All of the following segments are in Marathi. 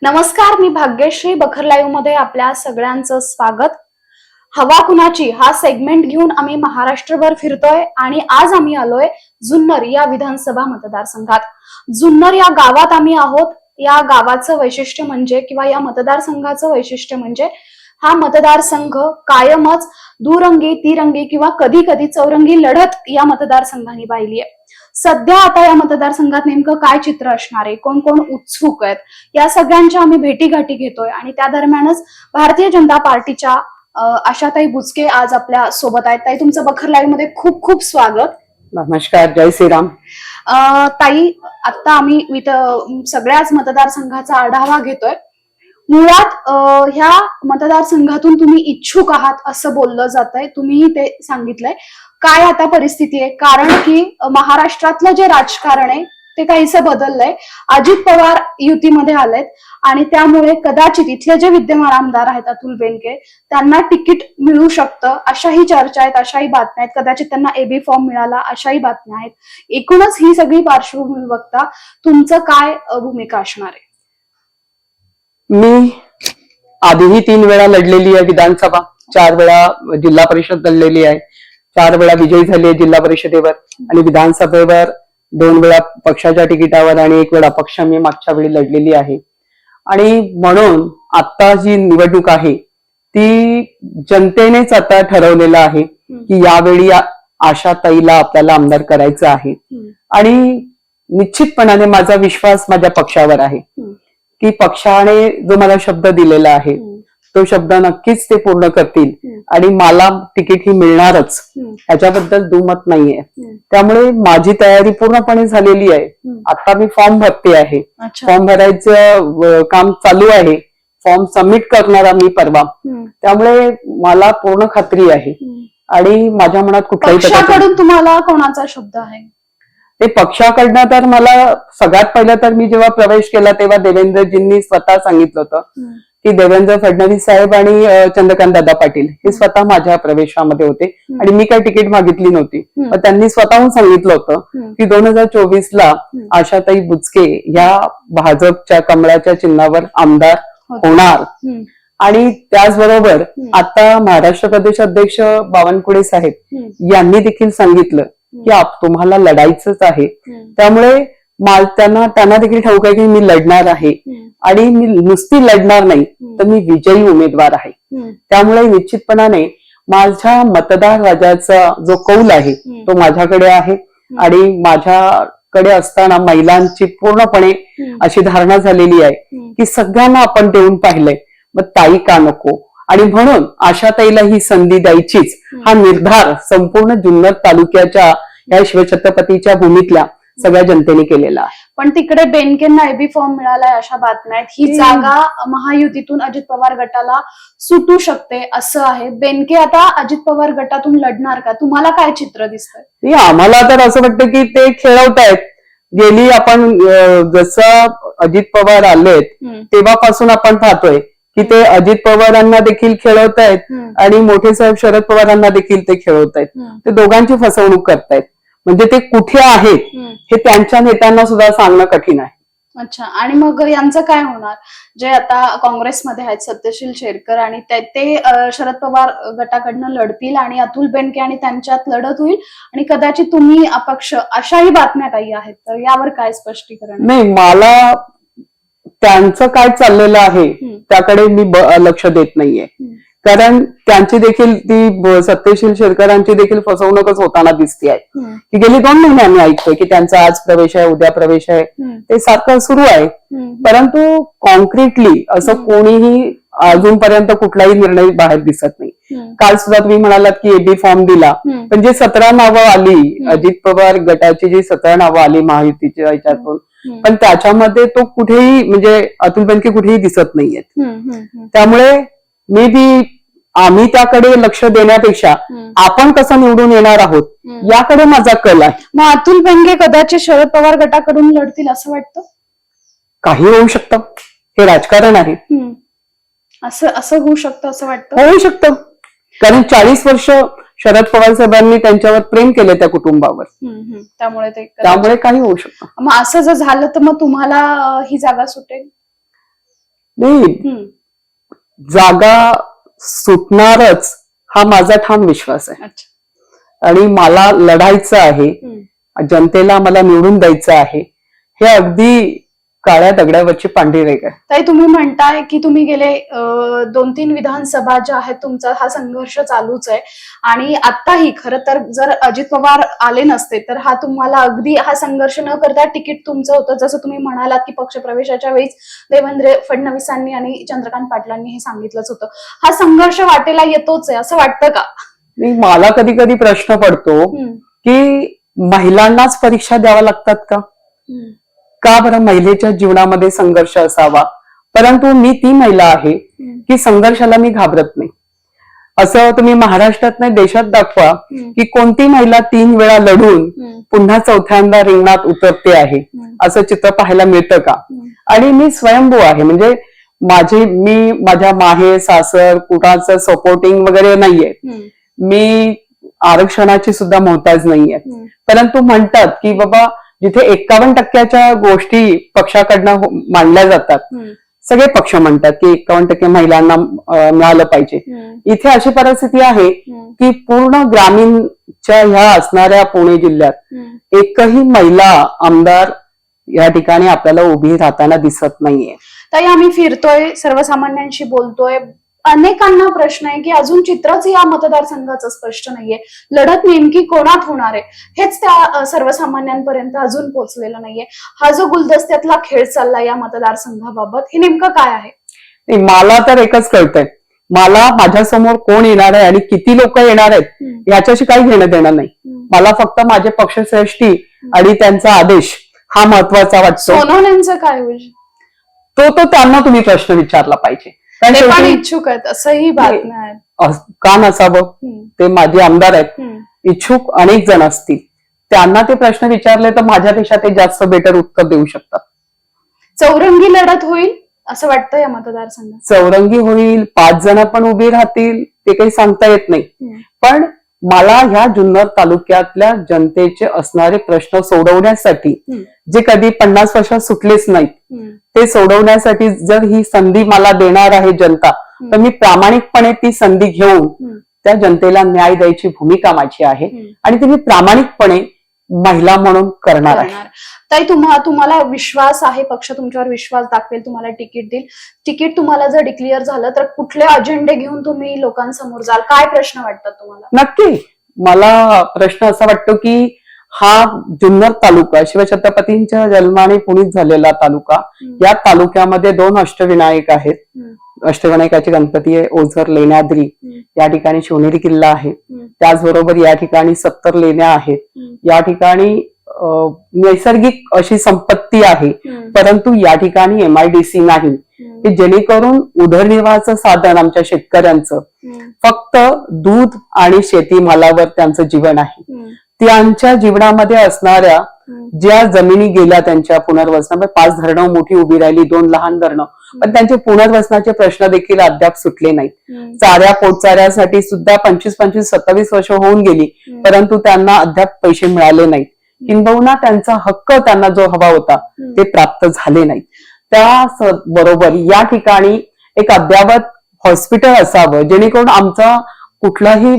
नमस्कार, मी भाग्यश्री. बखर लाईव्ह मध्ये आपल्या सगळ्यांचं स्वागत. हवा कुणाची हा सेगमेंट घेऊन आम्ही महाराष्ट्रभर फिरतोय आणि आज आम्ही आलोय जुन्नर या विधानसभा मतदारसंघात. जुन्नर या गावात आम्ही आहोत. या गावाचं वैशिष्ट्य म्हणजे किंवा या मतदारसंघाचं वैशिष्ट्य म्हणजे हा मतदारसंघ कायमच दुरंगी तिरंगी किंवा कधी कधी चौरंगी लढत या मतदारसंघाने पाहिली आहे. सध्या आता या मतदारसंघात नेमकं काय चित्र असणार आहे, कोण कोण उत्सुक आहेत, या सगळ्यांच्या आम्ही भेटीगाठी घेतोय आणि त्या दरम्यानच भारतीय जनता पार्टीच्या आशाताई बुचके आज आपल्या सोबत आहेत. ताई, तुमचं बखर लाईव्ह मध्ये खूप खूप स्वागत. नमस्कार, जय श्रीराम. ताई, आता आम्ही सगळ्याच मतदारसंघाचा आढावा घेतोय. मुळात ह्या मतदारसंघातून तुम्ही इच्छुक आहात असं बोललं जातंय, तुम्हीही ते सांगितलंय. काय आता परिस्थिती आहे? कारण की महाराष्ट्रातलं जे राजकारण आहे ते काहीसं बदललंय. अजित पवार युतीमध्ये आलेत आणि त्यामुळे कदाचित इथले जे विद्यमान आमदार आहेत अतुल बेनके, त्यांना तिकीट मिळू शकतं अशाही चर्चा आहेत, अशाही बातम्या आहेत. कदाचित त्यांना एबी फॉर्म मिळाला अशाही बातम्या आहेत. एकूणच ही सगळी पार्श्वभूमी बघता तुमचं काय भूमिका असणार आहे? मी आधीही 3 वेळा लढलेली आहे विधानसभा, 4 वेळा जिल्हा परिषद लढलेली आहे, 4 वेळा विजयी झाली आहे जिल्हा परिषदेवर आणि विधानसभेवर 2 वेळा पक्षाच्या तिकिटावर आणि 1 वेळा अपक्ष मी मागच्या वेळी लढलेली आहे. आणि म्हणून आता जी निवडणूक आहे ती जनतेनेच आता ठरवलेलं आहे की यावेळी आशाताईला आपल्याला आमदार करायचं आहे. आणि निश्चितपणाने माझा विश्वास माझ्या पक्षावर आहे की पक्षाने जो मला शब्द दिलेला आहे तो शब्द नक्कीच ते पूर्ण करतील आणि मला तिकीट ही मिळणारच, ह्याच्याबद्दल दुमत नाहीये. त्यामुळे माझी तयारी पूर्णपणे झालेली आहे. आता मी फॉर्म भरते आहे, फॉर्म भरायचं काम चालू आहे, फॉर्म सबमिट करणार मी परवा. त्यामुळे मला पूर्ण खात्री आहे आणि माझ्या मनात कुठलाही पक्षाकडून तुम्हाला कोणाचा शब्द आहे? ते पक्षाकडनं तर मला सगळ्यात पहिलं तर मी जेव्हा प्रवेश केला तेव्हा देवेंद्रजींनी स्वतः सांगितलं होतं की देवेंद्र फडणवीस साहेब आणि चंद्रकांत दादा पाटील हे स्वतः माझ्या प्रवेशामध्ये होते आणि मी काही तिकीट मागितली नव्हती. पण त्यांनी स्वतःहून सांगितलं होतं की 2024ला आशाताई बुचके या भाजपच्या कमळाच्या चिन्हावर आमदार होणार. आणि त्याचबरोबर आता महाराष्ट्र प्रदेश अध्यक्ष बावनकुळे साहेब यांनी देखील सांगितलं की तुम्हाला लढायचंच आहे. त्यामुळे त्यांना देखील ठाऊक आहे की मी लढणार आहे आणि मी नुसती लढणार नाही तर मी विजयी उमेदवार आहे. त्यामुळे निश्चितपणाने माझ्या मतदार राजाचा जो कौल आहे तो माझ्याकडे आहे आणि माझ्याकडे असताना महिलांची पूर्णपणे अशी धारणा झालेली आहे की सगळ्यांना आपण देऊन पाहिलंय, मग ताई का नको. आणि म्हणून आशाताईला ही संधी द्यायचीच हा निर्धार संपूर्ण जुन्नर तालुक्याच्या या शिवछत्रपतीच्या भूमीतल्या सगळ्या जनतेने केलेला आहे. पण तिकडे बेनकेंना एबी फॉर्म मिळालाय अशा बातम्या आहेत. ही जागा महायुतीतून अजित पवार गटाला सुटू शकते असं आहे. बेनके आता अजित पवार गटातून लढणार का? तुम्हाला काय चित्र दिसतंय? आम्हाला तर असं वाटतं की ते खेळवतायत. गेली आपण जसं अजित पवार आलेत तेव्हापासून आपण पाहतोय की ते अजित पवारांना देखील खेळवतायत आणि मोठे साहेब शरद पवारांना देखील ते खेळवतायत. ते दोघांची फसवणूक करतायत. म्हणजे ते कुठे आहेत हे त्यांच्या नेत्यांना सुद्धा सांगणं कठीण आहे. अच्छा, आणि मग यांचं काय होणार? जे आता काँग्रेसमध्ये आहेत सत्यशील शेरकर आणि ते शरद पवार गटाकडनं लढतील आणि अतुल बेनके आणि त्यांच्यात लढत होईल आणि कदाचित तुम्ही अपक्ष, अशाही बातम्या काही आहेत. तर यावर काय स्पष्टीकरण? नाही, मला त्यांचं काय चाललेलं आहे त्याकडे मी लक्ष देत नाहीये. कारण त्यांची देखील ती सत्यशील शेरकरांची देखील फसवणूकच होताना दिसते आहे की गेली 2 महिने आम्ही ऐकतोय की त्यांचा आज प्रवेश आहे, उद्या प्रवेश आहे, ते सारखं सुरू आहे. परंतु कॉन्क्रीटली असं कोणीही अजूनपर्यंत कुठलाही निर्णय बाहेर दिसत नाही. काल सुद्धा तुम्ही म्हणालात की एबी फॉर्म दिला, पण जे 17 नावं आली अजित पवार गटाची, जी 17 नावं आली महायुतीच्या याच्यातून, पण त्याच्यामध्ये तो कुठेही म्हणजे अतुल बेनके कुठेही दिसत नाहीयेत. त्यामुळे मे बी आम्ही त्याकडे लक्ष देण्यापेक्षा आपण कसं निवडून येणार आहोत याकडे माझा कल आहे. मग अतुल बेनके कदाचित शरद पवार गटाकडून लढतील असं वाटतं? काही होऊ शकतं, हे राजकारण आहे. असं होऊ शकतं असं वाटतं? होऊ शकतं, कारण 40 वर्ष शरद पवार साहेबांनी त्यांच्यावर प्रेम केले त्या कुटुंबावर. त्यामुळे काही होऊ शकतं. मग असं जर झालं तर मग तुम्हाला ही जागा सुटेल? नाही, जागा सुटणारच हा माझा ठाम विश्वास आहे. अच्छा. आणि मला लढायचं आहे, जनतेला मला निवडून द्यायचं आहे, हे अगदी काळ्या दगडावरची पांढरी रेघ आहे. ताई, तुम्ही म्हणताय की तुम्ही गेले 2-3 विधानसभा ज्या आहेत तुमचा हा संघर्ष चालूच आहे, आणि आताही खरं तर जर अजित पवार आले नसते तर हा तुम्हाला अगदी हा संघर्ष न करता तिकीट तुमचं होतं, जसं तुम्ही म्हणालात की पक्षप्रवेशाच्या वेळीच देवेंद्र फडणवीसांनी आणि चंद्रकांत पाटलांनी हे सांगितलंच होतं. हा संघर्ष वाटेला येतोच आहे असं वाटतं का? मला कधी कधी प्रश्न पडतो की महिलांनाच परीक्षा द्याव्या लागतात का बरं महिलेच्या जीवनामध्ये संघर्ष असावा? परंतु मी ती महिला आहे की संघर्षाला मी घाबरत नाही. असं तुम्ही महाराष्ट्रात नाही देशात दाखवा की कोणती महिला 3 वेळा लढून पुन्हा चौथ्यांदा रिंगणात उतरते आहे, असं चित्र पाहायला मिळतं का? आणि मी स्वयंभू आहे, म्हणजे मी माझ्या माहे सासर कुणाचं सपोर्टिंग वगैरे नाहीये, मी आरक्षणाची सुद्धा मोहताज नाहीये. परंतु म्हणतात की बाबा जिथे 51% गोष्टी पक्षाकडनं मांडल्या जातात, सगळे पक्ष म्हणतात की 51% महिलांना मिळालं पाहिजे. इथे अशी परिस्थिती आहे की पूर्ण ग्रामीणच्या ह्या असणाऱ्या पुणे जिल्ह्यात एकही महिला आमदार या ठिकाणी आपल्याला उभी राहताना दिसत नाहीये. ताई, आम्ही फिरतोय, सर्वसामान्यांशी बोलतोय, अनेकांना प्रश्न आहे की अजून चित्रच या मतदारसंघाचं स्पष्ट नाहीये, लढत नेमकी कोणात होणार आहे हेच त्या सर्वसामान्यांपर्यंत अजून पोहोचलेलं नाहीये. हा जो गुलदस्त्यातला खेळ चालला या मतदारसंघाबाबत, हे नेमकं काय आहे? मला तर एकच कळतंय, मला माझ्यासमोर कोण येणार आहे आणि किती लोक येणार आहेत याच्याशी काही घेणं देणं नाही. मला फक्त माझे पक्षश्रेष्ठी आणि त्यांचा आदेश हा महत्वाचा वाटतो. सोनवण्यांचं काय होईल तो त्यांना तुम्ही प्रश्न विचारला पाहिजे. ते पण इच्छुक आहेत असंही बातम्या आहेत. का नसावं? ते माझे आमदार आहेत, इच्छुक अनेक जण असतील, त्यांना ते प्रश्न विचारले तर माझ्यापेक्षा ते जास्त बेटर उत्तर देऊ शकतात. चौरंगी लढत होईल असं वाटतं या मतदारसंघात? चौरंगी होईल, 5 जण पण उभी राहतील, ते काही सांगता येत नाही. पण मला ह्या जुन्नर तालुक्यातल्या जनतेचे असणारे प्रश्न सोडवण्यासाठी, जे कधी 50 वर्षात सुटलेच नाहीत, ते सोडवण्यासाठी जर ही संधी मला देणार आहे जनता, तर मी प्रामाणिकपणे ती संधी घेऊन त्या जनतेला न्याय द्यायची भूमिका माझी आहे आणि ती मी प्रामाणिकपणे महिला म्हणून करणार आहे. ताई, तुम्हाला विश्वास आहे, पक्ष तुमच्यावर विश्वास दाखवेल, तुम्हाला तिकीट देईल. तिकीट तुम्हाला जर डिक्लेअर झालं तर कुठले अजेंडे घेऊन तुम्ही लोकांसमोर जाल? काय प्रश्न वाटतात तुम्हाला? नक्की मला प्रश्न असा वाटतो की हा जुन्नर तालुका शिवछत्रपतींच्या जन्माने पुनीत झालेला तालुका, या तालुक्यामध्ये 2 अष्टविनायक आहेत. अष्टविनायकाचे गणपती आहे ओझर लेण्याद्री, या ठिकाणी शिवनेरी किल्ला आहे, त्याचबरोबर या ठिकाणी 70 लेण्या आहेत, या ठिकाणी नैसर्गिक अशी संपत्ती आहे. परंतु या ठिकाणी MIDC नाही, की जेणेकरून उदरनिर्वाहाचं साधन आमच्या शेतकऱ्यांचं फक्त दूध आणि शेतीमालावर त्यांचं जीवन आहे. त्यांच्या जीवनामध्ये असणाऱ्या ज्या जमिनी गेल्या त्यांच्या पुनर्वसनामध्ये, 5 धरणं मोठी उभी राहिली, 2 लहान धरणं, पण त्यांचे पुनर्वसनाचे प्रश्न देखील अद्याप सुटले नाहीत. चाऱ्या पोटचाऱ्यासाठी सुद्धा 25-27 वर्ष होऊन गेली, परंतु त्यांना अद्याप पैसे मिळाले नाहीत. किंबहुना त्यांचा हक्क त्यांना जो हवा होता ते प्राप्त झाले नाहीत. त्या बरोबर या ठिकाणी एक अद्यावत हॉस्पिटल असावं, जेणेकरून आमचा कुठलीही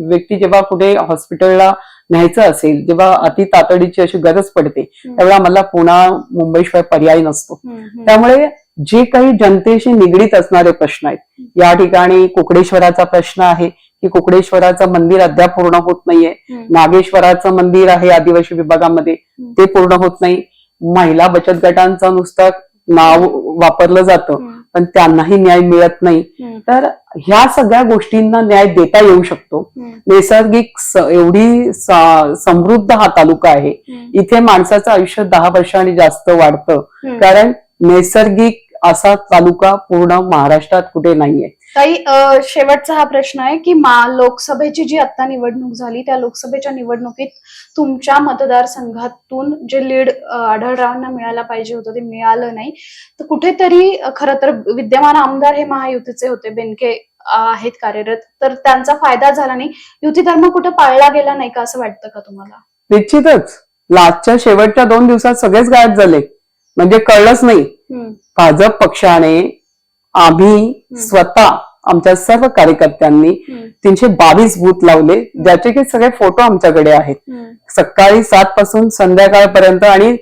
व्यक्ती जेव्हा कुठे हॉस्पिटलला न्यायचं असेल, जेव्हा अति तातडीची अशी गरज पडते, त्यावेळेला मला पुन्हा मुंबईशिवाय पर्याय नसतो. त्यामुळे जे काही जनतेशी निगडीत असणारे प्रश्न आहेत, या ठिकाणी कुकडेश्वराचा प्रश्न आहे की कुकडेश्वराचं मंदिर अद्याप पूर्ण होत नाहीये. नागेश्वराचं मंदिर आहे आदिवासी विभागामध्ये, ते पूर्ण होत नाही. महिला बचत गटांचं नुसतं नाव वापरलं जातं, पण त्यांनाही न्याय मिळत नाही. तर ह्या सगळ्या गोष्टींना न्याय देता येऊ शकतो. नैसर्गिक एवढी समृद्ध हा तालुका आहे, इथे माणसाचं आयुष्य 10 वर्षांनी जास्त वाढतं, कारण नैसर्गिक असा तालुका पूर्ण महाराष्ट्रात कुठे नाहीये. ताई, शेवटचा हा प्रश्न आहे की लोकसभेची जी आता निवडणूक झाली, त्या लोकसभेच्या निवडणुकीत तुमच्या मतदारसंघातून जे लीड आढळरावांना मिळायला पाहिजे होतं ते मिळालं नाही. तर कुठेतरी खरं तर विद्यमान आमदार हे महायुतीचे होते, बेनके आहेत कार्यरत, तर त्यांचा फायदा झाला नाही. युती धर्म कुठे पाळला गेला नाही का असं वाटतं का तुम्हाला? निश्चितच लास्टच्या शेवटच्या 2 दिवसात सगळेच गायब झाले, म्हणजे कळलंच नाही भाजप पक्षाने आम्ही स्वतः आमच्या सर्व कार्यकर्त्यांनी 322 बूथ लावले, ज्याचे की सगळे फोटो आमच्याकडे आहेत. सकाळी 7 पासून संध्याकाळपर्यंत आणि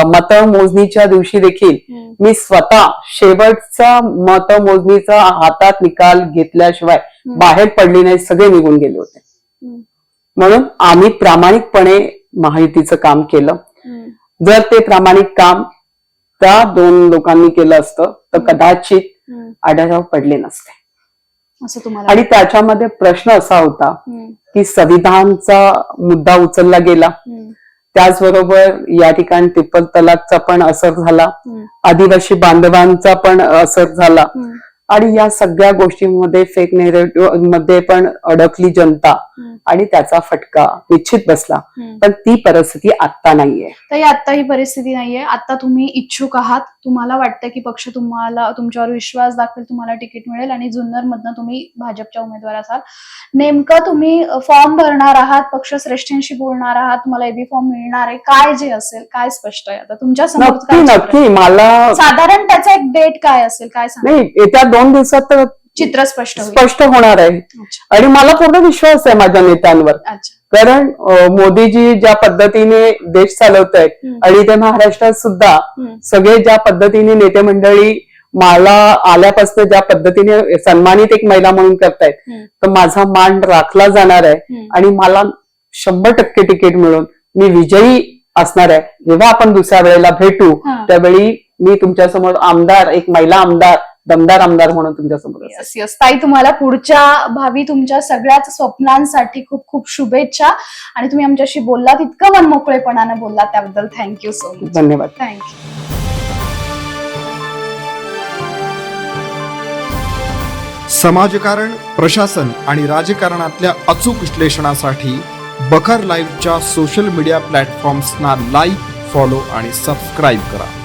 मतमोजणीच्या दिवशी देखील मी स्वतः शेवटचा मतमोजणीचा हातात निकाल घेतल्याशिवाय बाहेर पडली नाही, सगळे निघून गेले होते. म्हणून आम्ही प्रामाणिकपणे महायुतीचं काम केलं. जर ते प्रामाणिक काम त्या 2 लोकांनी केलं असतं तर कदाचित आढळराव पडले नसते. असं तुम्हाला आणि त्याच्यामध्ये प्रश्न असा होता की संविधानचा मुद्दा उचलला गेला, त्याचबरोबर या ठिकाणी ट्रिपल तलाकचा पण असर झाला, आदिवासी बांधवांचा पण असर झाला आणि या सगळ्या गोष्टींमध्ये फेक नेरेटिव्ह मध्ये पण अडकली जनता आणि त्याचा फटका निश्चित बसला. पण ती परिस्थिती आता नाहीये. तर आता ही परिस्थिती नाहीये. आता तुम्ही इच्छुक आहात, तुम्हाला वाटतं की पक्ष तुम्हाला तुमच्यावर विश्वास दाखवेल, तुम्हाला तिकीट मिळेल आणि जुन्नर मधनं तुम्ही भाजपच्या उमेदवार असाल. नेमकं तुम्ही फॉर्म भरणार आहात, पक्ष श्रेष्ठींशी बोलणार आहात, तुम्हाला एबी फॉर्म मिळणार आहे, काय जे असेल काय स्पष्ट आहे आता तुमच्या समोर? नक्की मला साधारण त्याचा एक डेट काय असेल, काय सांगा? नाही, येत्या 2 दिवसात तर चित्र स्पष्ट होणार आहे. आणि मला पूर्ण विश्वास आहे माझ्या नेत्यांवर. कारण मोदीजी ज्या पद्धतीने देश चालवत आहेत आणि ते महाराष्ट्रात सुद्धा सगळे ज्या पद्धतीने नेते मंडळी मला आल्यापासून ज्या पद्धतीने सन्मानित एक महिला म्हणून करतायत, तर माझा मान राखला जाणार आहे आणि मला 100% तिकीट मिळून मी विजयी असणार आहे. जेव्हा आपण दुसऱ्या वेळेला भेटू त्यावेळी मी तुमच्या समोर आमदार, एक महिला आमदार, दमदार आमदार म्हणून तुमच्या समोर. यस ताई, तुम्हाला पुढच्या भावी तुमच्या सगळ्याच स्वप्नांसाठी खूप खूप शुभेच्छा. आणि तुम्ही आमच्याशी बोललात, इतकं मनमोकळेपणाने बोललात, त्याबद्दल थँक्यू सो मच. धन्यवाद. थँक्यू. समाजकारण, प्रशासन आणि राजकारणातल्या अचूक विश्लेषणासाठी बखर लाईव्हच्या सोशल मीडिया प्लॅटफॉर्म्सना लाईक, फॉलो आणि सबस्क्राईब करा.